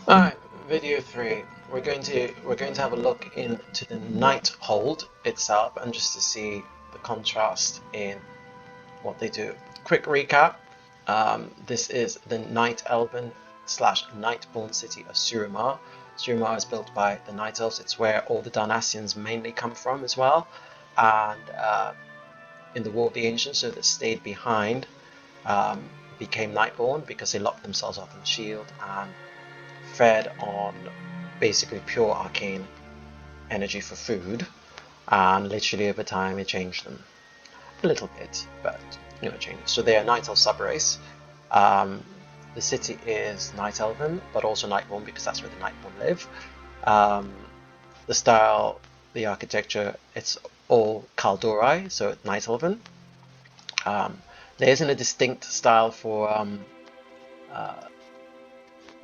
Alright, video 3. We're going to have a look into the Nighthold itself and just to see the contrast in what they do. Quick recap. This is the Night Elven slash Nightborn city of Suramar. Suramar is built by the Night Elves. It's where all the Darnassians mainly come from as well. And in the War of the Ancients, so that stayed behind, became Nightborn because they locked themselves up in the shield and fed on basically pure arcane energy for food, and literally over time it changed them a little bit, but changed. So they are Night Elf subrace. The city is Night Elven, but also Nightborn because that's where the Nightborn live. The style, the architecture, it's all kaldorei, so Night Elven. There isn't a distinct style for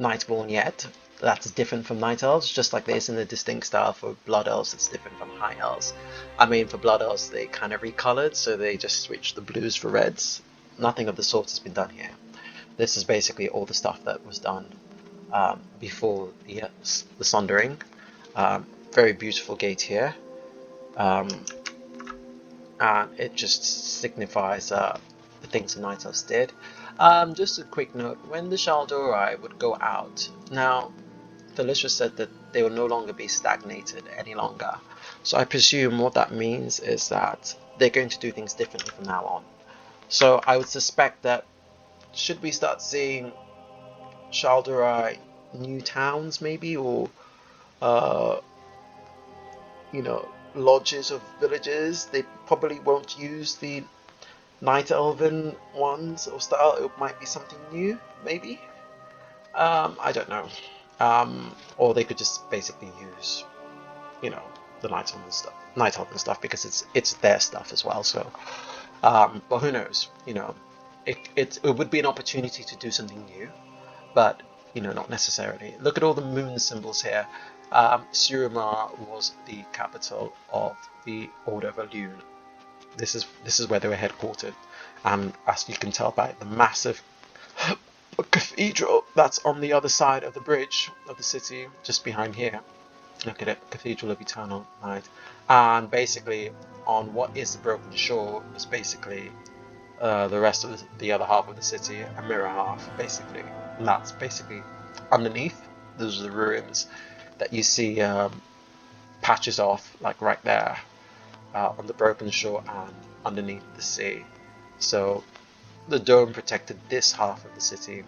Nightborn yet. That's different from Night Elves, just like there isn't a distinct style for Blood Elves that's different from High Elves. I mean, for Blood Elves, they kind of recolored, so they just switched the blues for reds. Nothing of the sort has been done here. This is basically all the stuff that was done before the Sundering. Very beautiful gate here. And it just signifies the things the Night Elves did. Just a quick note, when the kaldorei would go out, now Felicia said that they will no longer be stagnated any longer. So I presume what that means is that they're going to do things differently from now on. So I would suspect that should we start seeing kaldorei new towns maybe, or lodges of villages, they probably won't use the Night Elven ones or style. It might be something new, maybe. I don't know. Or they could just basically use, the Night Elven stuff because it's their stuff as well. So, but who knows? It would be an opportunity to do something new, but not necessarily. Look at all the moon symbols here. Suramar was the capital of the Order of Elune. This is where they were headquartered, and as you can tell by the massive cathedral that's on the other side of the bridge of the city, just behind here. Look at it, Cathedral of Eternal Night. And basically, on what is the Broken Shore is basically the rest of the other half of the city, a mirror half, basically. And that's basically underneath. Those are the ruins that you see patches off, like right there, on the Broken Shore and underneath the sea. So the dome protected this half of the city,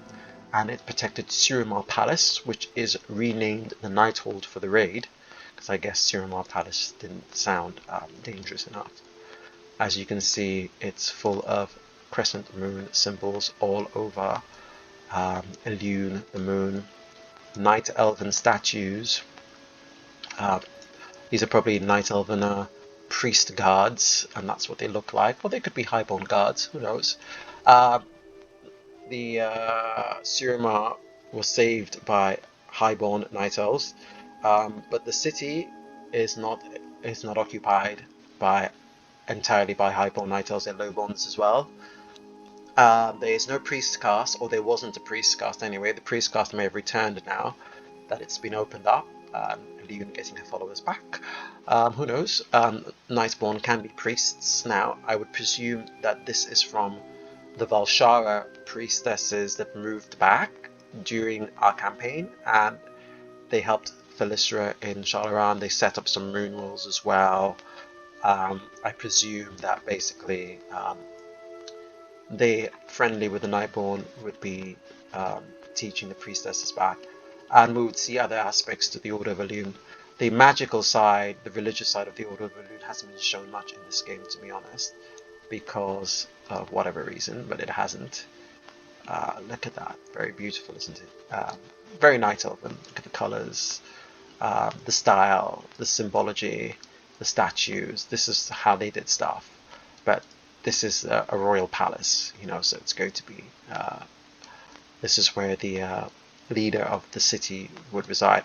and it protected Suramar Palace, which is renamed the Nighthold for the raid, because I guess Suramar Palace didn't sound dangerous enough. As you can see, it's full of crescent moon symbols all over. Elune, the moon, Night Elven statues. These are probably Night Elven priest guards, and that's what they look like. Or they could be Highborne guards, who knows. The Suramar was saved by Highborne Night Elves, but the city is not occupied by entirely by Highborne Night Elves. They're Lowborns as well. There is no priest caste, or there wasn't a priest caste anyway. The priest caste may have returned now that it's been opened up. Leigon getting her followers back. Who knows? Nightborn can be priests now. I would presume that this is from the Valshara priestesses that moved back during our campaign, and they helped Felisra in Shalaran. They set up some moon walls as well. I presume that basically they, friendly with the Nightborn, would be teaching the priestesses back, and we would see other aspects to the Order of Elune. The magical side, the religious side of the Order of Elune hasn't been shown much in this game, to be honest, because of whatever reason, but it hasn't. Look at that, very beautiful, isn't it? Very Night Elven. Look at the colours, the style, the symbology, the statues. This is how they did stuff, but this is a royal palace, so it's going to be. This is where the leader of the city would reside.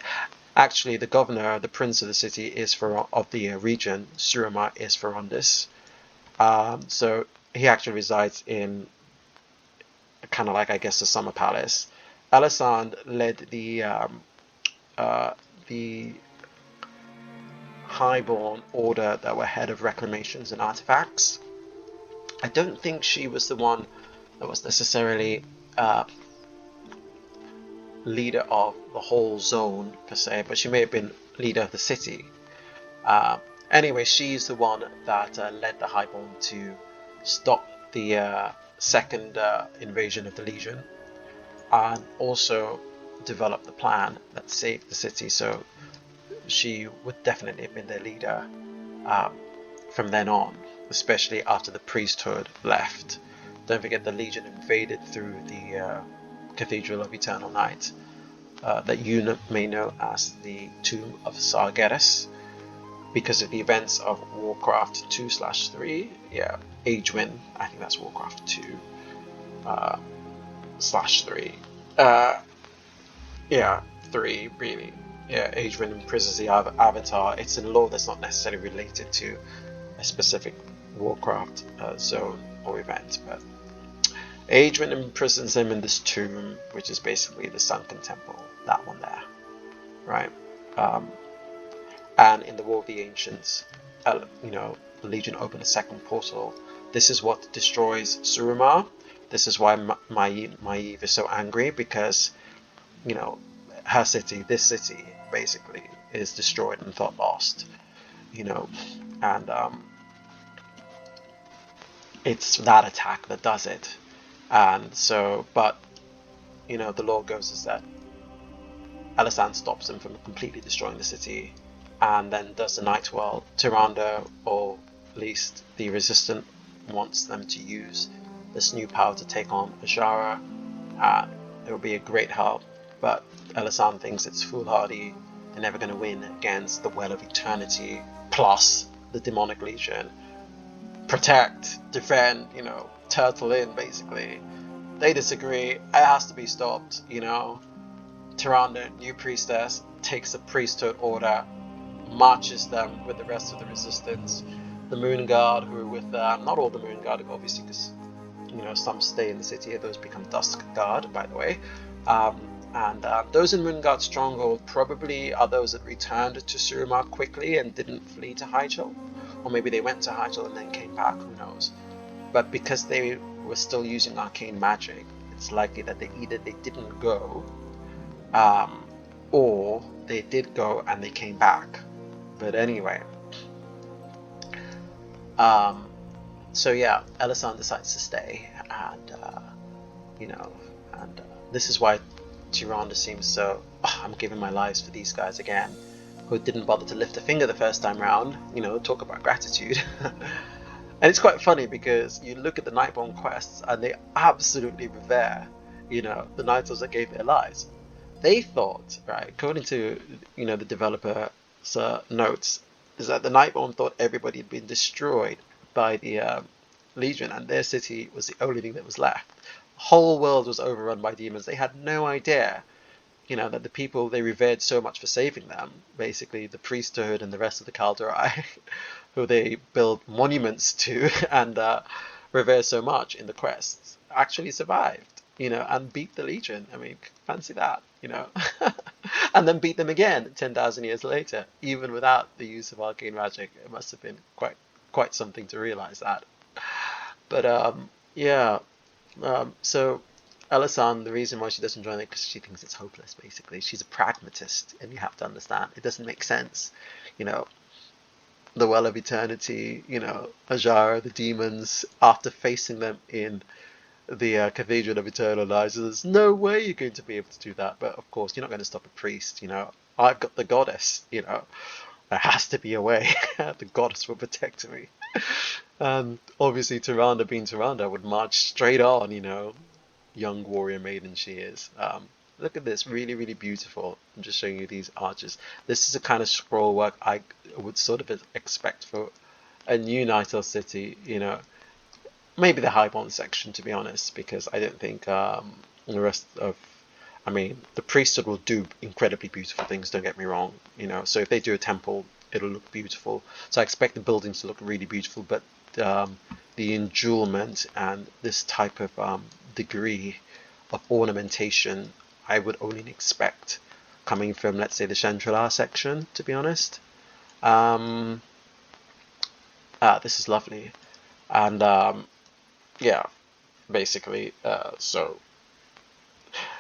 Actually, the governor, the prince of the city, is of the region. Suramar is Ferundis. So he actually resides in kind of like, I guess, the summer palace. Alisand led the the Highborne order that were head of reclamations and artifacts. I don't think she was the one that was necessarily leader of the whole zone per se, but she may have been leader of the city. Anyway, she's the one that led the Highborne to stop the second invasion of the Legion, and also develop the plan that saved the city. So she would definitely have been their leader from then on, especially after the priesthood left. Don't forget the Legion invaded through the Cathedral of Eternal Night, that you may know as the Tomb of Sargeras, because of the events of Warcraft 2/3. Yeah, Agewind, I think that's Warcraft 2/3. Yeah, 3 really. Yeah, Agewind imprisons the Avatar. It's a law that's not necessarily related to a specific Warcraft zone or event, but Agewind imprisons him in this tomb, which is basically the Sunken Temple, that one there, right? And in the War of the Ancients, the Legion opened a second portal. This is what destroys Suramar. This is why Maeve is so angry, because her city, this city, basically is destroyed and thought lost. And it's that attack that does it. And so, but the law goes is that Alisand stops them from completely destroying the city, and then does the Nighthold. Tyrande, or at least the Resistant, wants them to use this new power to take on Azshara. It will be a great help, but Alisand thinks it's foolhardy. They're never going to win against the Well of Eternity plus the Demonic Legion. Protect, defend, turtle in, basically. They disagree. It has to be stopped. Tyrande, new priestess, takes a priesthood order, marches them with the rest of the resistance. The Moon Guard, who are with them, not all the Moon Guard, obviously, because some stay in the city. Those become Dusk Guard, by the way. And those in Moon Guard stronghold probably are those that returned to Suramar quickly and didn't flee to Hyjal, or maybe they went to Hyjal and then came back. Who knows? But because they were still using arcane magic, it's likely that they didn't go, or they did go and they came back. But anyway, so yeah, Alisand decides to stay, and this is why Tyrande seems so, I'm giving my lives for these guys again, who didn't bother to lift a finger the first time round. Talk about gratitude. And it's quite funny because you look at the Nightborne quests and they absolutely revere, the Nightholds that gave their lives. They thought, right, according to, the developer's notes, is that the Nightborne thought everybody had been destroyed by the Legion, and their city was the only thing that was left. The whole world was overrun by demons. They had no idea, that the people they revered so much for saving them, basically the priesthood and the rest of the kaldorei, who they build monuments to and revere so much in the quests, actually survived, and beat the Legion. I mean, fancy that, and then beat them again 10,000 years later, even without the use of arcane magic. It must have been quite something to realize that. But yeah, so Alisand, the reason why she doesn't join it, because she thinks it's hopeless, basically. She's a pragmatist, and you have to understand, it doesn't make sense. The Well of Eternity, Azshara, the demons, after facing them in the Cathedral of Eternal Lies, there's no way you're going to be able to do that. But of course, you're not going to stop a priest, I've got the goddess, there has to be a way. The goddess will protect me. And obviously Tyrande, being Tyrande, would march straight on, young warrior maiden she is. Look at this, really, really beautiful. I'm just showing you these arches. This is the kind of scroll work I would sort of expect for a new Nighthold city, maybe the Highborne section, to be honest, because I don't think the rest of, the priesthood will do incredibly beautiful things, don't get me wrong, so if they do a temple, it'll look beautiful. So I expect the buildings to look really beautiful, but the enjewelment and this type of degree of ornamentation, I would only expect coming from, let's say, the Chandralar section, to be honest. This is lovely. And yeah, basically, so.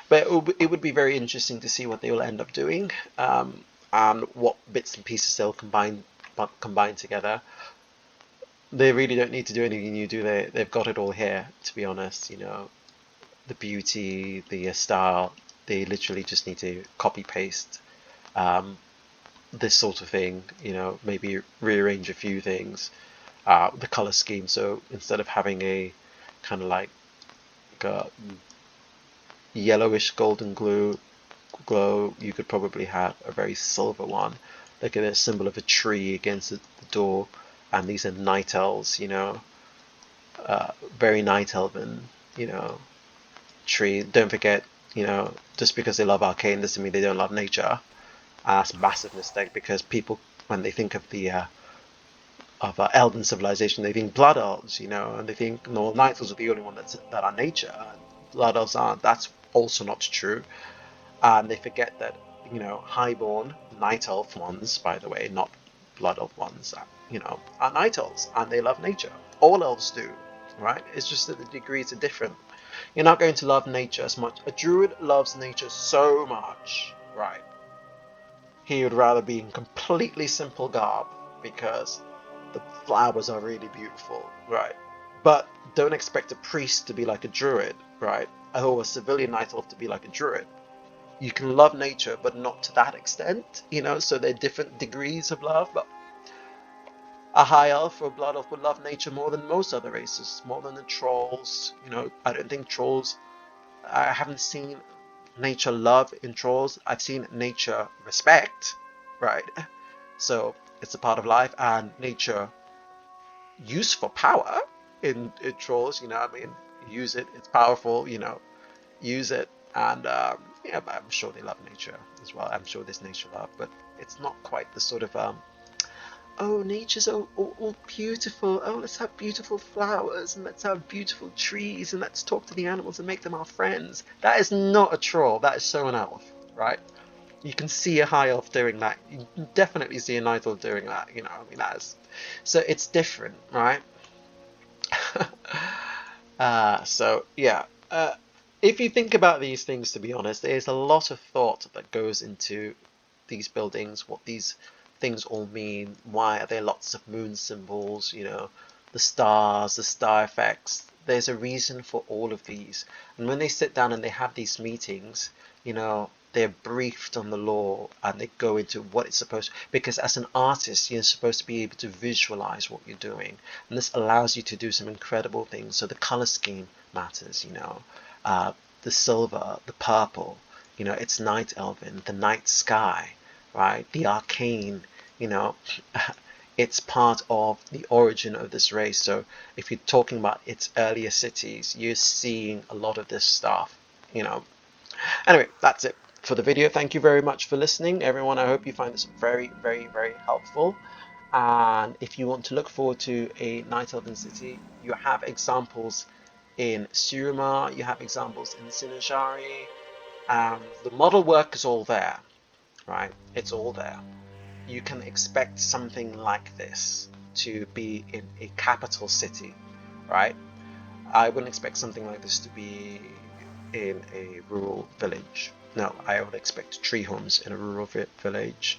But it would be very interesting to see what they will end up doing, and what bits and pieces they'll combine together. They really don't need to do anything new, do they? They've got it all here, to be honest. You know, the beauty, the style. They literally just need to copy paste this sort of thing. You know, maybe rearrange a few things. The color scheme. So instead of having a kind of like a yellowish golden glow, you could probably have a very silver one. Look at a symbol of a tree against the door, and these are night elves, you know, very night elven, you know, tree. Don't forget, you know, just because they love arcane doesn't mean they don't love nature. That's a massive mistake, because people, when they think of the elven civilization, they think blood elves, you know, and they think, no, night elves are the only one that are nature, and blood elves aren't. That's also not true. And they forget that, you know, highborn night elf ones, by the way, not blood elf ones, you know, are night elves, and they love nature. All elves do, right? It's just that the degrees are different. You're not going to love nature as much. A druid loves nature so much, right? He would rather be in completely simple garb, because the flowers are really beautiful, right? But don't expect a priest to be like a druid, right? Or a civilian night elf to be like a druid. You can love nature, but not to that extent, you know, so there are different degrees of love. But a high elf or a blood elf would love nature more than most other races, more than the trolls. You know, I don't think trolls, I haven't seen nature love in trolls. I've seen nature respect, right? So it's a part of life, and nature use for power in trolls, you know, I mean, use it, it's powerful, you know, use it. And yeah, but I'm sure they love nature as well. I'm sure there's nature love, but it's not quite the sort of oh, nature's all beautiful. Oh, let's have beautiful flowers, and let's have beautiful trees, and let's talk to the animals and make them our friends. That is not a troll. That is so an elf, right? You can see a high elf doing that. You can definitely see a night elf doing that. You know, I mean, that is, so it's different, right? So yeah, if you think about these things, to be honest, there's a lot of thought that goes into these buildings, what these things all mean, why are there lots of moon symbols, you know, the stars, the star effects. There's a reason for all of these. And when they sit down and they have these meetings, you know, they're briefed on the lore, and they go into what it's supposed to, because as an artist you're supposed to be able to visualize what you're doing, and this allows you to do some incredible things. So the color scheme matters, you know, the silver, the purple, you know, it's night elven, the night sky, right, the arcane, you know, it's part of the origin of this race. So if you're talking about its earlier cities, you're seeing a lot of this stuff, you know. Anyway, that's it for the video. Thank you very much for listening, everyone. I hope you find this very, very, very helpful. And if you want to look forward to a night elven city, you have examples in Suramar, you have examples in Sinashari. The model work is all there, right? It's all there. You can expect something like this to be in a capital city, right? I wouldn't expect something like this to be in a rural village. No, I would expect tree homes in a rural village,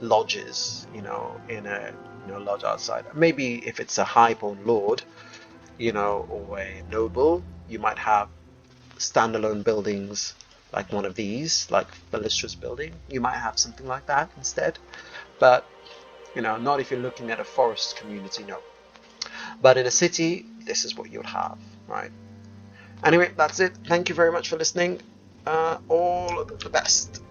lodges, you know, in a lodge outside. Maybe if it's a highborn lord, you know, or a noble, you might have standalone buildings like one of these, like Ballistra's building. You might have something like that instead. But, you know, not if you're looking at a forest community, no. But in a city, this is what you'll have, right? Anyway, that's it. Thank you very much for listening. All the best.